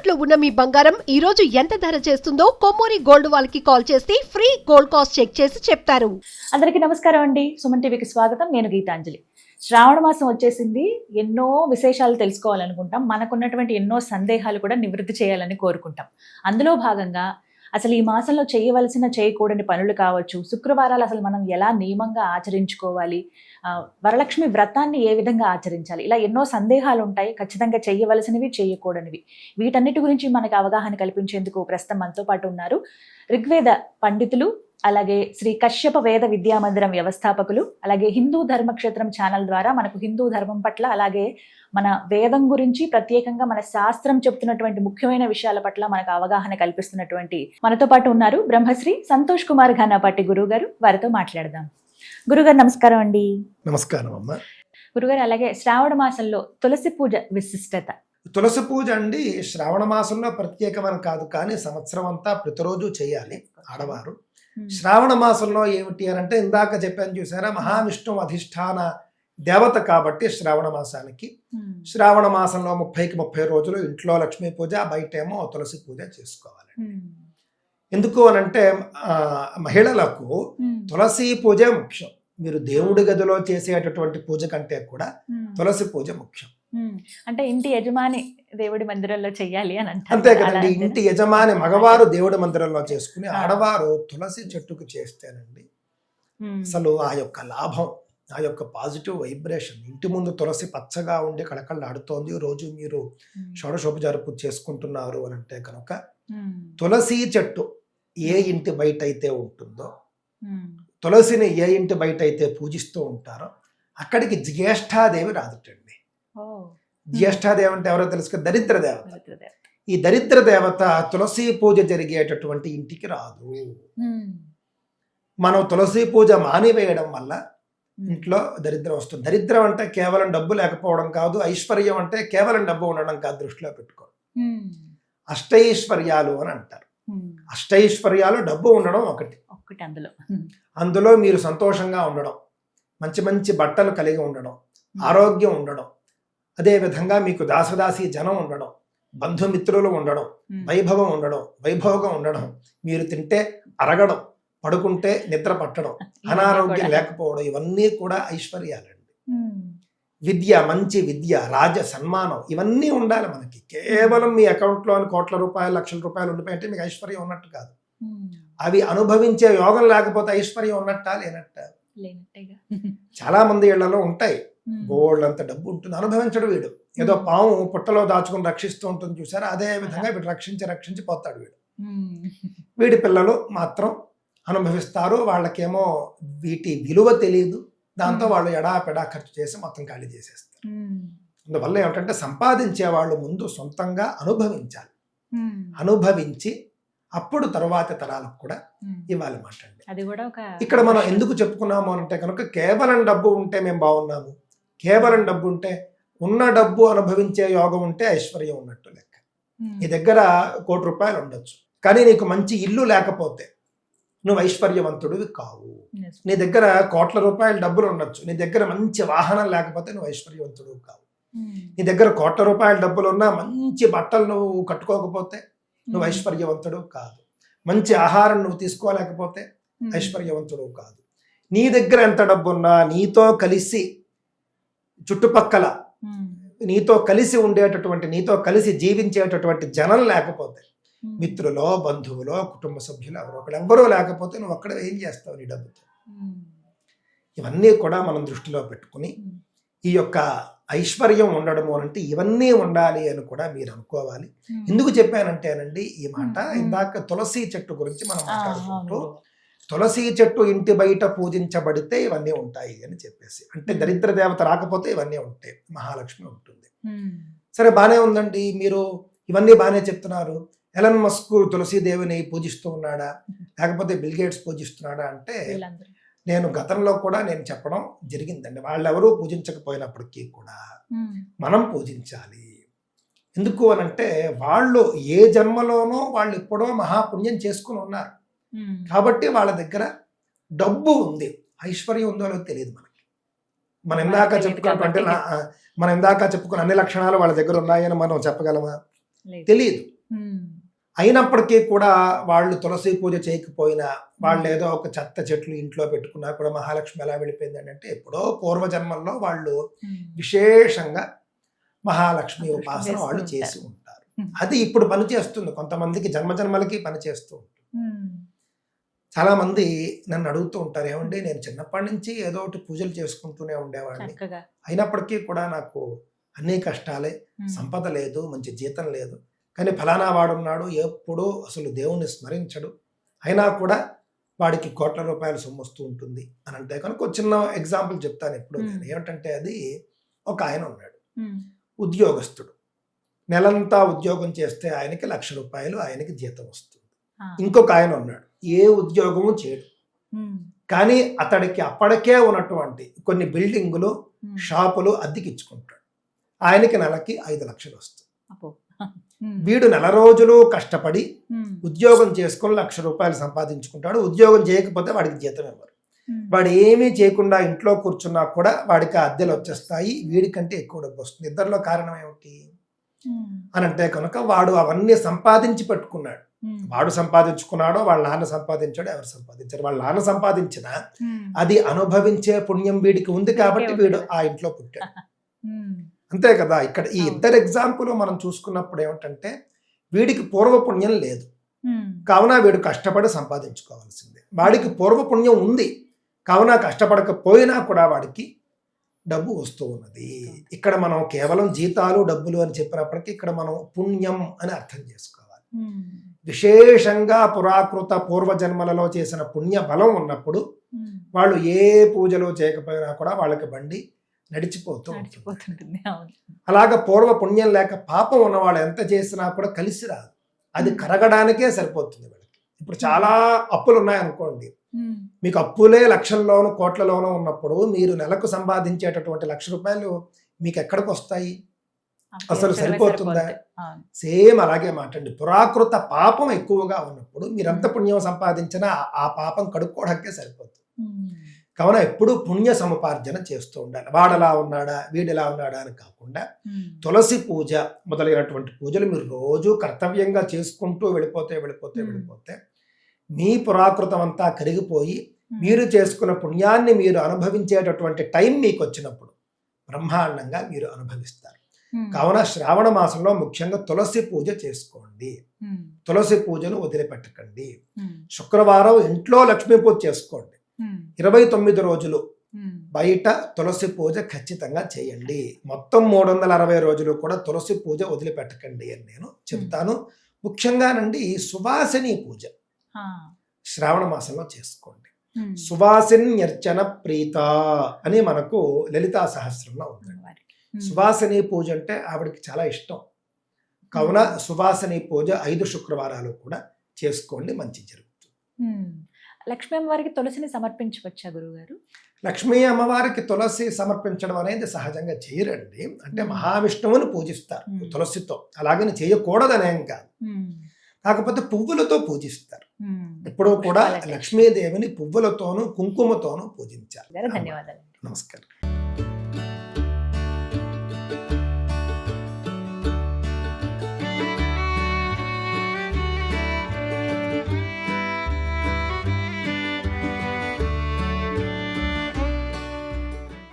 తాకట్టులో ఉన్న మీ బంగారం ఈ రోజు ఎంత ధర చేస్తుందో కొమ్మూరి గోల్డ్ వాళ్ళకి కాల్ చేస్తే ఫ్రీ గోల్డ్ కాస్ట్ చెక్ చేసి చెప్తారు. అందరికీ నమస్కారం అండి. సుమన్ టీవీకి స్వాగతం. నేను గీతాంజలి. శ్రావణ మాసం వచ్చేసింది. ఎన్నో విశేషాలు తెలుసుకోవాలనుకుంటాం. మనకున్నటువంటి ఎన్నో సందేహాలు కూడా నివృత్తి చేయాలని కోరుకుంటాం. అందులో భాగంగా అసలు ఈ మాసంలో చేయవలసిన చేయకూడని పనులు కావచ్చు, శుక్రవారాలు అసలు మనం ఎలా నియమంగా ఆచరించుకోవాలి, వరలక్ష్మి వ్రతాన్ని ఏ విధంగా ఆచరించాలి, ఇలా ఎన్నో సందేహాలు ఉంటాయి. ఖచ్చితంగా చేయవలసినవి, చేయకూడనివి, వీటన్నిటి గురించి మనకు అవగాహన కల్పించేందుకు ప్రస్తుతం మనతో పాటు ఉన్నారు ఋగ్వేద పండితులు, అలాగే శ్రీ కశ్యప వేద విద్యామందిరం వ్యవస్థాపకులు, అలాగే హిందూ ధర్మక్షేత్రం ఛానల్ ద్వారా మనకు హిందూ ధర్మం పట్ల, అలాగే మన వేదం గురించి, ప్రత్యేకంగా మన శాస్త్రం చెప్తున్నటువంటి ముఖ్యమైన విషయాల పట్ల మనకు అవగాహన కల్పిస్తున్నటువంటి మనతో పాటు ఉన్నారు బ్రహ్మశ్రీ సంతోష్ కుమార్ ఘనపాటి గురువు గారు. వారితో మాట్లాడదాం. గురుగారు నమస్కారం అండి. నమస్కారం అమ్మ. గురుగారు, అలాగే శ్రావణ మాసంలో తులసి పూజ విశిష్టత. తులసి పూజ అండి శ్రావణ మాసంలో ప్రత్యేకమని కాదు, కానీ సంవత్సరం అంతా ప్రతిరోజు చేయాలి ఆడవారు. శ్రావణ మాసంలో ఏమిటి అని అంటే, ఇందాక చెప్పాను చూసారా, మహావిష్ణువు అధిష్టాన దేవత కాబట్టి శ్రావణ మాసానికి, శ్రావణ మాసంలో 30కి 30 రోజులు ఇంట్లో లక్ష్మీ పూజ, బయటేమో తులసి పూజ చేసుకోవాలి. ఎందుకు అనంటే మహిళలకు తులసి పూజ ముఖ్యం. మీరు దేవుడి గదిలో చేసేటటువంటి పూజ కంటే కూడా తులసి పూజ ముఖ్యం. అంటే ఇంటి యజమాని దేవుడి మందిరంలో చెయ్యాలి అని అంటే, అంతే కదండి. ఇంటి యజమాని మగవారు దేవుడి మందిరంలో చేసుకుని, ఆడవారు తులసి చెట్టుకు చేస్తేనండి అసలు ఆ యొక్క లాభం, ఆ యొక్క పాజిటివ్ వైబ్రేషన్. ఇంటి ముందు తులసి పచ్చగా ఉండి కళకళలాడుతోంది, రోజు మీరు షోడశోపచార పూజ చేసుకుంటున్నారు అని అంటే కనుక, తులసి చెట్టు ఏ ఇంటి బయట అయితే ఉంటుందో, తులసిని ఏ ఇంటి బయట అయితే పూజిస్తూ ఉంటారో అక్కడికి జ్యేష్ఠాదేవి రాదుటండి. జ్యేష్ఠాదేవి అంటే ఎవరో తెలుసు, దరిద్ర దేవత. ఈ దరిద్ర దేవత తులసి పూజ జరిగేటటువంటి ఇంటికి రాదు. మనం తులసి పూజ మానివేయడం వల్ల ఇంట్లో దరిద్రం వస్తుంది. దరిద్రం అంటే కేవలం డబ్బు లేకపోవడం కాదు, ఐశ్వర్యం అంటే కేవలం డబ్బు ఉండడం కాదు, దృష్టిలో పెట్టుకో. అష్టైశ్వర్యాలు అని అంటారు. అష్టైశ్వర్యాలు డబ్బు ఉండడం ఒకటి. అందులో మీరు సంతోషంగా ఉండడం, మంచి మంచి బట్టలు కలిగి ఉండడం, ఆరోగ్యం ఉండడం, అదే విధంగా మీకు దాసదాసి జనం ఉండడం, బంధుమిత్రులు ఉండడం, వైభవం ఉండడం, వైభోగం ఉండడం, మీరు తింటే అరగడం, పడుకుంటే నిద్ర పట్టడం, అనారోగ్యం లేకపోవడం, ఇవన్నీ కూడా ఐశ్వర్యాలండి. విద్య, మంచి విద్య, రాజ సన్మానం, ఇవన్నీ ఉండాలి మనకి. కేవలం మీ అకౌంట్లో కోట్ల రూపాయలు, లక్షల రూపాయలు ఉండిపోయింటే మీకు ఐశ్వర్యం ఉన్నట్టు కాదు. అవి అనుభవించే యోగం లేకపోతే ఐశ్వర్యం ఉన్నట్టా లేనట్ట? చాలా మంది ఇళ్లలో ఉంటాయి, గోల్డ్ డబ్బు ఉంటుంది, అనుభవించడు వీడు. ఏదో పాము పుట్టలో దాచుకుని రక్షిస్తూ ఉంటుంది చూసారా, అదే విధంగా వీడు రక్షించి పోతాడు వీడు. వీడి పిల్లలు మాత్రం అనుభవిస్తారు, వాళ్ళకేమో వీటి విలువ తెలియదు. దాంతో వాళ్ళు ఎడాపెడా ఖర్చు చేసి మొత్తం ఖాళీ చేసేస్తారు. అందువల్ల ఏమిటంటే, సంపాదించే వాళ్ళు ముందు సొంతంగా అనుభవించాలి. అనుభవించి అప్పుడు తరువాత తరాలకు కూడా ఇవ్వాలి మాట అండి. ఇక్కడ మనం ఎందుకు చెప్పుకున్నాము అంటే కనుక, కేవలం డబ్బు ఉంటే మేము బాగున్నాము, కేవలం డబ్బు ఉంటే, ఉన్న డబ్బు అనుభవించే యోగం ఉంటే ఐశ్వర్యం ఉన్నట్టు లెక్క. నీ దగ్గర 1 కోటి రూపాయలు ఉండొచ్చు, కానీ నీకు మంచి ఇల్లు లేకపోతే నువ్వు ఐశ్వర్యవంతుడివి కావు. నీ దగ్గర కోట్ల రూపాయల డబ్బులు ఉండొచ్చు, నీ దగ్గర మంచి వాహనం లేకపోతే నువ్వు ఐశ్వర్యవంతుడు కావు. నీ దగ్గర కోట్ల రూపాయల డబ్బులు ఉన్నా మంచి బట్టలు నువ్వు కట్టుకోకపోతే నువ్వు ఐశ్వర్యవంతుడు కాదు. మంచి ఆహారం నువ్వు తీసుకోలేకపోతే ఐశ్వర్యవంతుడు కాదు. నీ దగ్గర ఎంత డబ్బు ఉన్నా, నీతో కలిసి చుట్టుపక్కల నీతో కలిసి ఉండేటటువంటి, నీతో కలిసి జీవించేటటువంటి జనం లేకపోతే, మిత్రులో, బంధువులో, కుటుంబ సభ్యులు ఎవరో లేకపోతే నువ్వు అక్కడ ఏం చేస్తావు నీ డబ్బుతో? ఇవన్నీ కూడా మనం దృష్టిలో పెట్టుకుని, ఈ యొక్క ఐశ్వర్యం ఉండడము అంటే ఇవన్నీ ఉండాలి అని కూడా మీరు అనుకోవాలి. ఎందుకు చెప్పానంటేనండి ఈ మాట, ఇందాక తులసి చెట్టు గురించి మనం మాట్లాడుకుంటూ, తులసి చెట్టు ఇంటి బయట పూజించబడితే ఇవన్నీ ఉంటాయి అని చెప్పేసి, అంటే దరిద్ర దేవత రాకపోతే ఇవన్నీ ఉంటాయి, మహాలక్ష్మి ఉంటుంది. సరే, బానే ఉందండి, మీరు ఇవన్నీ బానే చెప్తున్నారు. ఎలన్ మస్క్ తులసీదేవిని పూజిస్తూ ఉన్నాడా, లేకపోతే బిల్ గేట్స్ పూజిస్తున్నాడా అంటే, నేను గతంలో కూడా నేను చెప్పడం జరిగిందండి. వాళ్ళెవరూ పూజించకపోయినప్పటికీ కూడా మనం పూజించాలి. ఎందుకు అనంటే, వాళ్ళు ఏ జన్మలోనో వాళ్ళు ఎప్పుడో మహాపుణ్యం చేసుకుని ఉన్నారు కాబట్టి వాళ్ళ దగ్గర డబ్బు ఉంది, ఐశ్వర్యం ఉందో లేదో తెలియదు మనకి. మనం ఇందాక చెప్పుకున్న అన్ని లక్షణాలు వాళ్ళ దగ్గర ఉన్నాయని మనం చెప్పగలమా? తెలియదు. అయినప్పటికీ కూడా వాళ్ళు తులసి పూజ చేయకపోయినా, వాళ్ళు ఏదో ఒక చెత్త చెట్లు ఇంట్లో పెట్టుకున్నా కూడా మహాలక్ష్మి ఎలా వెళ్ళిపోయింది అంటే ఎప్పుడో పూర్వజన్మల్లో వాళ్ళు విశేషంగా మహాలక్ష్మి ఉపాసన వాళ్ళు చేసి ఉంటారు. అది ఇప్పుడు పనిచేస్తుంది, కొంతమందికి జన్మజన్మలకి పనిచేస్తూ ఉంటుంది. చాలా మంది నన్ను అడుగుతూ ఉంటారు, ఏమండి నేను చిన్నప్పటి నుంచి ఏదో ఒకటి పూజలు చేసుకుంటూనే ఉండేవాడిని, అయినప్పటికీ కూడా నాకు అన్ని కష్టాలే, సంపద లేదు, మంచి జీతం లేదు, కానీ ఫలానా వాడున్నాడు ఎప్పుడూ అసలు దేవుణ్ణి స్మరించడు, అయినా కూడా వాడికి కోట్ల రూపాయలు సొమ్ము వస్తూ ఉంటుంది అని అంటే కనుక ఒక చిన్న ఎగ్జాంపుల్ చెప్తాను ఎప్పుడు నేను. ఏమిటంటే అది ఒక ఆయన ఉన్నాడు, ఉద్యోగస్తుడు, నెలంతా ఉద్యోగం చేస్తే ఆయనకి 1,00,000 రూపాయలు ఆయనకి జీతం వస్తుంది. ఇంకొక ఆయన ఉన్నాడు, ఏ ఉద్యోగము చేయడు, కానీ అతడికి అప్పటికే ఉన్నటువంటి కొన్ని బిల్డింగులు, షాపులు అద్దెకిచ్చుకుంటాడు, ఆయనకి నెలకి 5 లక్షలు వస్తుంది. వీడు నెల రోజులు కష్టపడి ఉద్యోగం చేసుకుని 1,00,000 రూపాయలు సంపాదించుకుంటాడు. ఉద్యోగం చేయకపోతే వాడికి జీతం ఇవ్వరు. వాడు ఏమీ చేయకుండా ఇంట్లో కూర్చున్నా కూడా వాడికి అద్దెలు వచ్చేస్తాయి, వీడికంటే ఎక్కువ డబ్బు వస్తుంది. ఇద్దరిలో కారణం ఏమిటి అని అంటే కనుక వాడు అవన్నీ సంపాదించి పెట్టుకున్నాడు. వాడు సంపాదించుకున్నాడో వాళ్ళ నాన్న సంపాదించాడో ఎవరు సంపాదించారు, వాళ్ళ నాన్న సంపాదించిన అది అనుభవించే పుణ్యం వీడికి ఉంది కాబట్టి వీడు ఆ ఇంట్లో పుట్టాడు. అంతే కదా. ఇక్కడ ఈ ఇద్దరు ఎగ్జాంపుల్ మనం చూసుకున్నప్పుడు ఏమిటంటే వీడికి పూర్వపుణ్యం లేదు కావున వీడు కష్టపడి సంపాదించుకోవాల్సిందే, వాడికి పూర్వపుణ్యం ఉంది కావున కష్టపడకపోయినా కూడా వాడికి డబ్బు వస్తూ ఉన్నది. ఇక్కడ మనం కేవలం జీతాలు డబ్బులు అని చెప్పినప్పటికీ ఇక్కడ మనం పుణ్యం అని అర్థం చేసుకోవాలి. విశేషంగా పురాకృత పూర్వజన్మలలో చేసిన పుణ్య బలం ఉన్నప్పుడు వాళ్ళు ఏ పూజలు చేయకపోయినా కూడా వాళ్ళకి బండి నడిచిపోతుంది. అలాగ పూర్వ పుణ్యం లేక పాపం ఉన్న వాళ్ళు ఎంత చేసినా కూడా కలిసి రాదు, అది కరగడానికే సరిపోతుంది వాళ్ళకి. ఇప్పుడు చాలా అప్పులు ఉన్నాయనుకోండి, మీకు అప్పులే లక్షల్లోనూ కోట్లలోనూ ఉన్నప్పుడు మీరు నెలకు సంపాదించేటటువంటి 1,00,000 రూపాయలు మీకు ఎక్కడికి వస్తాయి, అసలు సరిపోతుందా? సేమ్ అలాగే మాటండి, పురాకృత పాపం ఎక్కువగా ఉన్నప్పుడు మీరెంత పుణ్యం సంపాదించినా ఆ పాపం కడుక్కోవడానికే సరిపోతుంది. కావున ఎప్పుడు పుణ్య సముపార్జన చేస్తూ ఉండాలి. వాడలా ఉన్నాడా వీడెలా ఉన్నాడా అని కాకుండా తులసి పూజ మొదలైనటువంటి పూజలు మీరు రోజు కర్తవ్యంగా చేసుకుంటూ వెళ్ళిపోతే మీ పురాకృతం అంతా కరిగిపోయి మీరు చేసుకున్న పుణ్యాన్ని మీరు అనుభవించేటటువంటి టైం మీకు వచ్చినప్పుడు బ్రహ్మాండంగా మీరు అనుభవిస్తారు. కావున శ్రావణ మాసంలో ముఖ్యంగా తులసి పూజ చేసుకోండి, తులసి పూజను వదిలిపెట్టకండి. శుక్రవారం ఇంట్లో లక్ష్మీ పూజ చేసుకోండి, 29 రోజులు బయట తులసి పూజ ఖచ్చితంగా చేయండి. మొత్తం 360 రోజులు కూడా తులసి పూజ వదిలిపెట్టకండి అని నేను చెప్తాను. ముఖ్యంగానండి సువాసిని పూజ శ్రావణ మాసంలో చేసుకోండి. సువాసిన్యర్చన ప్రీత అని మనకు లలితా సహస్రంలో ఉంది. సువాసిని పూజ అంటే ఆవిడకి చాలా ఇష్టం కావున సువాసిని పూజ 5 శుక్రవారాలు కూడా చేసుకోండి, మంచి జరుగుతుంది. లక్ష్మీ అమ్మవారికి తులసిని సమర్పించవచ్చా గురుగారు? లక్ష్మీ అమ్మవారికి తులసి సమర్పించడం అనేది సహజంగా చేయరండి, అంటే మహావిష్ణువుని పూజిస్తారు తులసితో, అలాగని చేయకూడదనేం కాదు, కాకపోతే పువ్వులతో పూజిస్తారు. ఎప్పుడూ కూడా లక్ష్మీదేవిని పువ్వులతోనూ కుంకుమతోనూ పూజించాలి. ధన్యవాదాలు. నమస్కారం.